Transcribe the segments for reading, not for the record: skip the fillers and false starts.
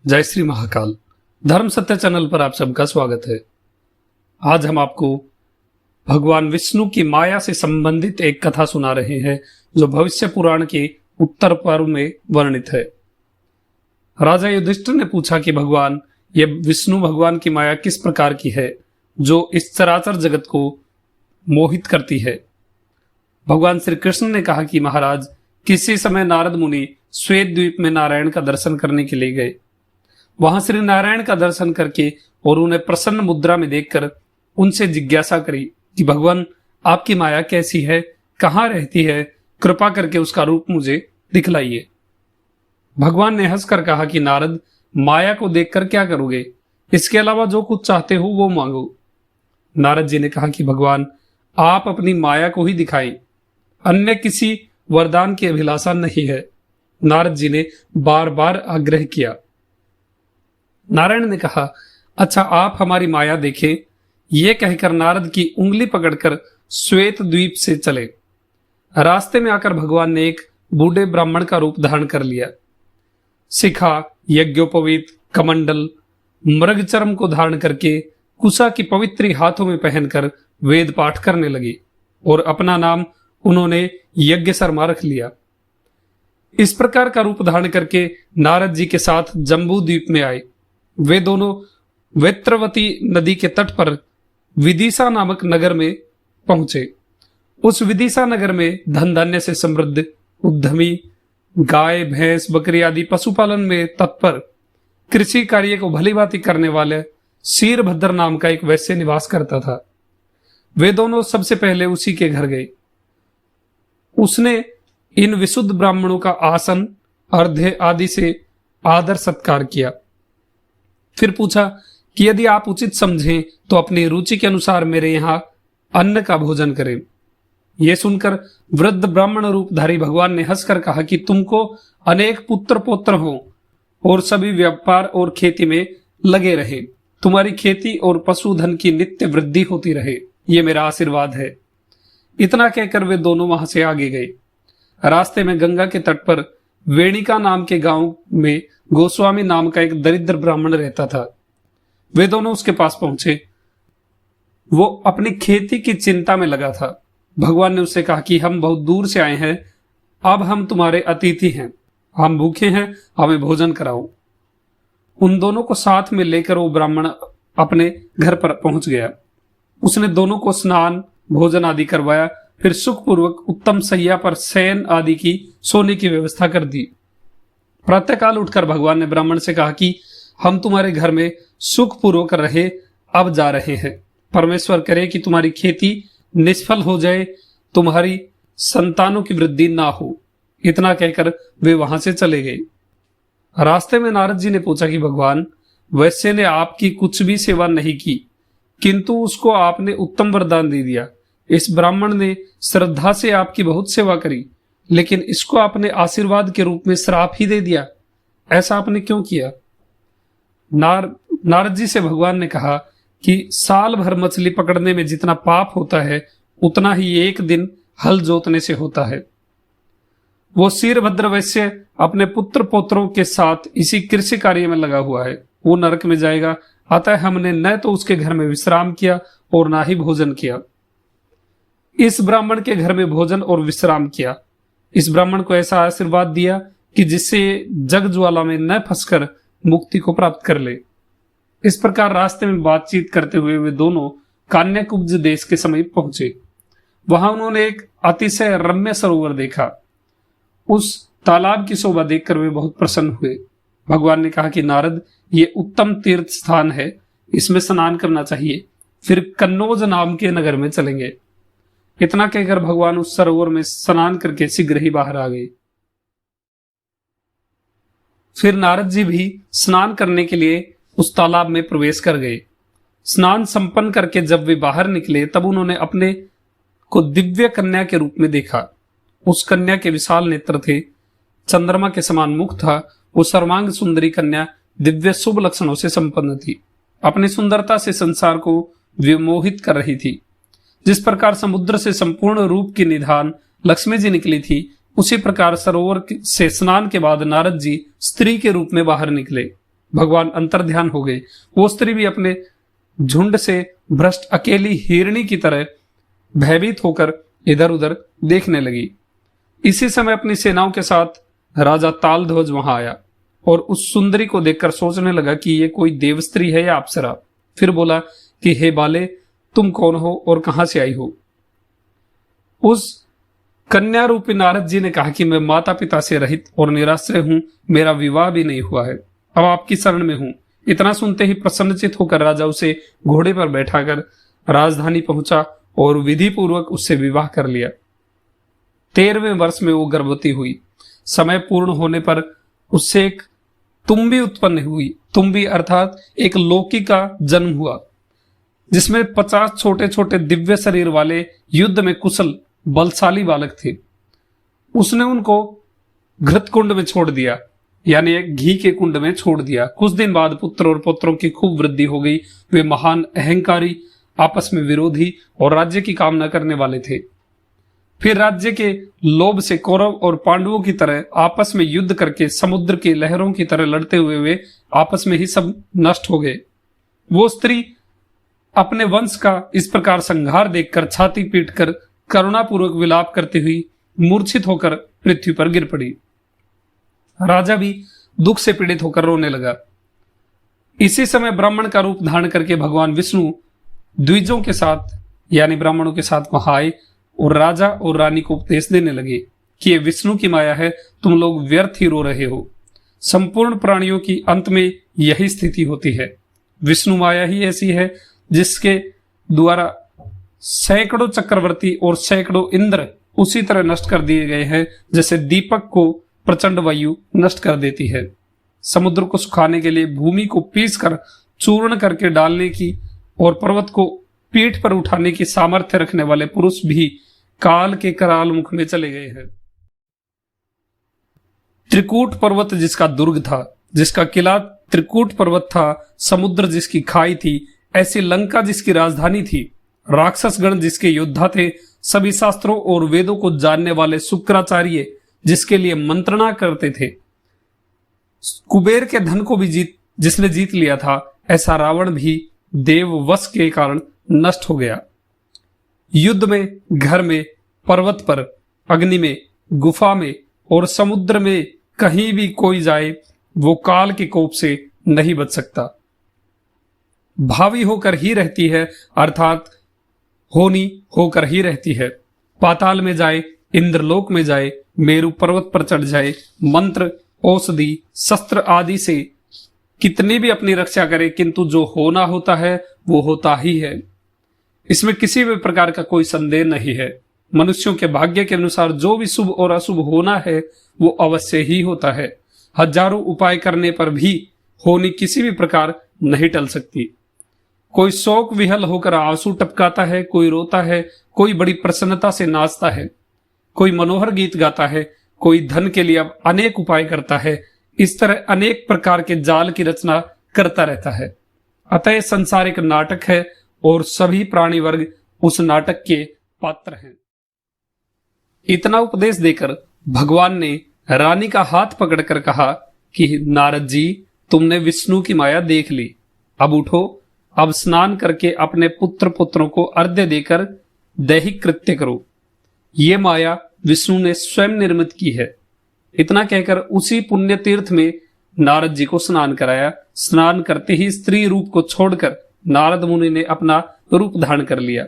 जय श्री महाकाल। धर्म सत्य चैनल पर आप सबका स्वागत है। आज हम आपको भगवान विष्णु की माया से संबंधित एक कथा सुना रहे हैं जो भविष्य पुराण के उत्तर पर्व में वर्णित है। राजा युधिष्ठिर ने पूछा कि भगवान, ये विष्णु भगवान की माया किस प्रकार की है जो इस चराचर जगत को मोहित करती है। भगवान श्री कृष्ण ने कहा कि महाराज, किसी समय नारद मुनि श्वेत द्वीप में नारायण का दर्शन करने के लिए गए। वहां श्री नारायण का दर्शन करके और उन्हें प्रसन्न मुद्रा में देखकर उनसे जिज्ञासा करी कि भगवान, आपकी माया कैसी है, कहाँ रहती है, कृपा करके उसका रूप मुझे दिखलाइए। भगवान ने हंसकर कहा कि नारद, माया को देखकर क्या करोगे, इसके अलावा जो कुछ चाहते हो वो मांगो। नारद जी ने कहा कि भगवान, आप अपनी माया को ही दिखाएं, अन्य किसी वरदान की अभिलाषा नहीं है। नारद जी ने बार बार आग्रह किया। नारायण ने कहा, अच्छा आप हमारी माया देखें। यह कहकर नारद की उंगली पकड़कर श्वेत द्वीप से चले। रास्ते में आकर भगवान ने एक बूढ़े ब्राह्मण का रूप धारण कर लिया। शिखा, यज्ञोपवीत, कमंडल, मृगचर्म को धारण करके कुशा की पवित्री हाथों में पहनकर वेद पाठ करने लगे और अपना नाम उन्होंने यज्ञ शर्मा रख लिया। इस प्रकार का रूप धारण करके नारद जी के साथ जम्बू द्वीप में आए। वे दोनों वेत्रवती नदी के तट पर विदिशा नामक नगर में पहुंचे। उस विदिशा नगर में धन धान्य से समृद्ध उद्यमी, गाय भैंस बकरी आदि पशुपालन में तत्पर, कृषि कार्य को भलीभांति करने वाले शीरभद्र नाम का एक वैश्य निवास करता था। वे दोनों सबसे पहले उसी के घर गए। उसने इन विशुद्ध ब्राह्मणों का आसन, अर्घ्य आदि से आदर सत्कार किया। फिर पूछा कि यदि आप उचित समझें तो अपनी रुचि के अनुसार मेरे यहाँ अन्न का भोजन करें। यह सुनकर वृद्ध ब्राह्मण रूपधारी भगवान ने हंसकर कहा कि तुमको अनेक पुत्र पौत्र हो और सभी व्यापार और खेती में लगे रहे, तुम्हारी खेती और पशुधन की नित्य वृद्धि होती रहे, ये मेरा आशीर्वाद है। इतना कहकर वे दोनों वहां से आगे गए। रास्ते में गंगा के तट पर वेणिका नाम के गांव में गोस्वामी नाम का एक दरिद्र ब्राह्मण रहता था। वे दोनों उसके पास पहुंचे। वो अपनी खेती की चिंता में लगा था। भगवान ने उससे कहा कि हम बहुत दूर से आए हैं, अब हम तुम्हारे अतिथि हैं, हम भूखे हैं, हमें भोजन कराओ। उन दोनों को साथ में लेकर वो ब्राह्मण अपने घर पर पहुंच गया। उसने दोनों को स्नान भोजन आदि करवाया, फिर सुखपूर्वक उत्तम सैया पर शयन आदि की सोने की व्यवस्था कर दी। प्रातःकाल उठकर भगवान ने ब्राह्मण से कहा कि हम तुम्हारे घर में सुखपूर्वक रहे, अब जा रहे हैं। परमेश्वर करे कि तुम्हारी खेती निष्फल हो जाए, तुम्हारी संतानों की वृद्धि ना हो। इतना कहकर वे वहां से चले गए। रास्ते में नारद जी ने पूछा कि भगवान, वैश्य ने आपकी कुछ भी सेवा नहीं की, किंतु उसको आपने उत्तम वरदान दे दिया। इस ब्राह्मण ने श्रद्धा से आपकी बहुत सेवा करी, लेकिन इसको आपने आशीर्वाद के रूप में श्राप ही दे दिया, ऐसा आपने क्यों किया? नारद जी से भगवान ने कहा कि साल भर मछली पकड़ने में जितना पाप होता है, उतना ही एक दिन हल जोतने से होता है। वो शीरभद्र वैश्य अपने पुत्र पौत्रों के साथ इसी कृषि कार्य में लगा हुआ है, वो नरक में जाएगा। अतः हमने न तो उसके घर में विश्राम किया और ना ही भोजन किया। इस ब्राह्मण के घर में भोजन और विश्राम किया। इस ब्राह्मण को ऐसा आशीर्वाद दिया कि जिससे जग ज्वाला में न फंसकर मुक्ति को प्राप्त कर ले। इस प्रकार रास्ते में बातचीत करते हुए वे दोनों कान्याकुब्ज देश के समीप पहुंचे। वहां उन्होंने एक अतिशय रम्य सरोवर देखा। उस तालाब की शोभा देखकर वे बहुत प्रसन्न हुए। भगवान ने कहा कि नारद, ये उत्तम तीर्थ स्थान है, इसमें स्नान करना चाहिए। फिर कन्नौज नाम के नगर में चलेंगे। इतना कहकर भगवान उस सरोवर में स्नान करके शीघ्र ही बाहर आ गए। फिर नारद जी भी स्नान करने के लिए उस तालाब में प्रवेश कर गए। स्नान संपन्न करके जब वे बाहर निकले, तब उन्होंने अपने को दिव्य कन्या के रूप में देखा। उस कन्या के विशाल नेत्र थे, चंद्रमा के समान मुख था। वो सर्वांग सुंदरी कन्या दिव्य शुभ लक्षणों से संपन्न थी। अपनी सुंदरता से संसार को विमोहित कर रही थी। जिस प्रकार समुद्र से संपूर्ण रूप की निधान लक्ष्मी जी निकली थी, उसी प्रकार सरोवर से स्नान के बाद नारद जी स्त्री के रूप में बाहर निकले। भगवान अंतर्ध्यान हो गए। वो स्त्री भी अपने झुंड से भ्रष्ट अकेली हिरणी की तरह भयभीत होकर इधर उधर देखने लगी। इसी समय अपनी सेनाओं के साथ राजा तालध्वज वहां आया और उस सुंदरी को देखकर सोचने लगा कि ये कोई देव स्त्री है या अप्सरा। फिर बोला कि हे बाले, तुम कौन हो और कहां से आई हो? उस कन्या रूपी नारद जी ने कहा कि मैं माता पिता से रहित और निराश्रय हूं, मेरा विवाह भी नहीं हुआ है, अब आपकी शरण में हूं। इतना सुनते ही प्रसन्नचित होकर राजा उसे घोड़े पर बैठाकर राजधानी पहुंचा और विधि पूर्वक उससे विवाह कर लिया। 13वें वर्ष में वो गर्भवती हुई। समय पूर्ण होने पर उससे एक तुम्बी उत्पन्न हुई। तुम्बी अर्थात एक लोकी का जन्म हुआ, जिसमें 50 छोटे छोटे दिव्य शरीर वाले युद्ध में कुशल बलशाली बालक थे। उसने उनको घृत कुंड में छोड़ दिया, यानी एक घी के कुंड में छोड़ दिया। कुछ दिन बाद पुत्र और पुत्रों की खूब वृद्धि हो गई। वे महान अहंकारी, आपस में विरोधी और राज्य की कामना करने वाले थे। फिर राज्य के लोभ से कौरव और पांडवों की तरह आपस में युद्ध करके समुद्र की लहरों की तरह लड़ते हुए वे आपस में ही सब नष्ट हो गए। वो स्त्री अपने वंश का इस प्रकार संहार देखकर छाती पीटकर करुणापूर्वक विलाप करती हुई मूर्छित होकर पृथ्वी पर गिर पड़ी। राजा भी दुख से पीड़ित होकर रोने लगा। इसी समय ब्राह्मण का रूप धारण करके भगवान विष्णु द्विजों के साथ यानी ब्राह्मणों के साथ वहां आए और राजा और रानी को उपदेश देने लगे कि ये विष्णु की माया है, तुम लोग व्यर्थ ही रो रहे हो। संपूर्ण प्राणियों की अंत में यही स्थिति होती है। विष्णु माया ही ऐसी है जिसके द्वारा सैकड़ों चक्रवर्ती और सैकड़ों इंद्र उसी तरह नष्ट कर दिए गए हैं जैसे दीपक को प्रचंड वायु नष्ट कर देती है। समुद्र को सुखाने के लिए भूमि को पीसकर चूर्ण करके डालने की और पर्वत को पीठ पर उठाने की सामर्थ्य रखने वाले पुरुष भी काल के कराल मुख में चले गए हैं। त्रिकूट पर्वत जिसका दुर्ग था, जिसका किला त्रिकूट पर्वत था, समुद्र जिसकी खाई थी, ऐसी लंका जिसकी राजधानी थी, राक्षस गण जिसके योद्धा थे, सभी शास्त्रों और वेदों को जानने वाले शुक्राचार्य जिसके लिए मंत्रणा करते थे, कुबेर के धन को भी जिसने जीत लिया था, ऐसा रावण भी देव वश के कारण नष्ट हो गया। युद्ध में, घर में, पर्वत पर, अग्नि में, गुफा में और समुद्र में कहीं भी कोई जाए वो काल के कोप से नहीं बच सकता। भावी होकर ही रहती है, अर्थात होनी होकर ही रहती है। पाताल में जाए, इंद्रलोक में जाए, मेरु पर्वत पर चढ़ जाए, मंत्र, औषधि, शस्त्र आदि से कितनी भी अपनी रक्षा करे, किंतु जो होना होता है वो होता ही है। इसमें किसी भी प्रकार का कोई संदेह नहीं है। मनुष्यों के भाग्य के अनुसार जो भी शुभ और अशुभ होना है वो अवश्य ही होता है। हजारों उपाय करने पर भी होनी किसी भी प्रकार नहीं टल सकती। कोई शोक विहल होकर आंसू टपकाता है, कोई रोता है, कोई बड़ी प्रसन्नता से नाचता है, कोई मनोहर गीत गाता है, कोई धन के लिए अब अनेक उपाय करता है। इस तरह अनेक प्रकार के जाल की रचना करता रहता है। अतः संसार एक नाटक है और सभी प्राणी वर्ग उस नाटक के पात्र हैं। इतना उपदेश देकर भगवान ने रानी का हाथ पकड़कर कहा कि नारद जी, तुमने विष्णु की माया देख ली, अब उठो, अब स्नान करके अपने पुत्र पुत्रों को अर्घ्य देकर दैहिक कृत्य करो। ये माया विष्णु ने स्वयं निर्मित की है। इतना कहकर उसी पुण्य तीर्थ में नारद जी को स्नान कराया। स्नान करते ही स्त्री रूप को छोड़कर नारद मुनि ने अपना रूप धारण कर लिया।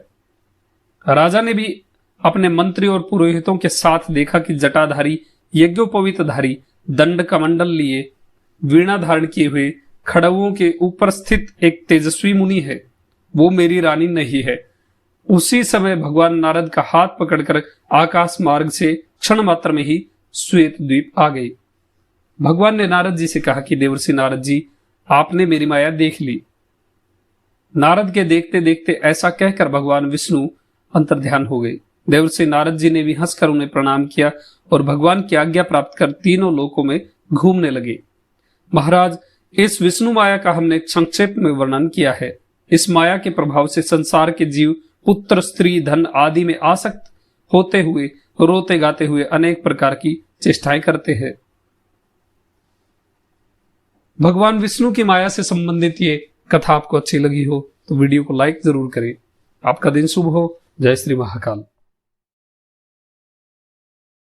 राजा ने भी अपने मंत्री और पुरोहितों के साथ देखा कि जटाधारी, यज्ञोपवीतधारी, दंड कमंडल लिए, वीणा धारण किए हुए खड़गों के ऊपर स्थित एक तेजस्वी मुनि है। वो मेरी रानी नहीं है। उसी समय भगवान नारद का हाथ पकड़कर आकाश मार्ग से क्षण मात्र में ही श्वेत द्वीप आ गई। भगवान ने नारद जी से कहा कि देवर्षि नारद जी, आपने मेरी माया देख ली। नारद के देखते देखते ऐसा कहकर भगवान विष्णु अंतर्ध्यान हो गए। देवर्षि नारद जी ने भी हंसकर उन्हें प्रणाम किया और भगवान की आज्ञा प्राप्त कर तीनों लोकों में घूमने लगे। महाराज, इस विष्णु माया का हमने संक्षेप में वर्णन किया है। इस माया के प्रभाव से संसार के जीव पुत्र, स्त्री, धन आदि में आसक्त होते हुए, रोते गाते हुए अनेक प्रकार की चेष्टाएं करते हैं। भगवान विष्णु की माया से संबंधित ये कथा आपको अच्छी लगी हो तो वीडियो को लाइक जरूर करें। आपका दिन शुभ हो। जय श्री महाकाल।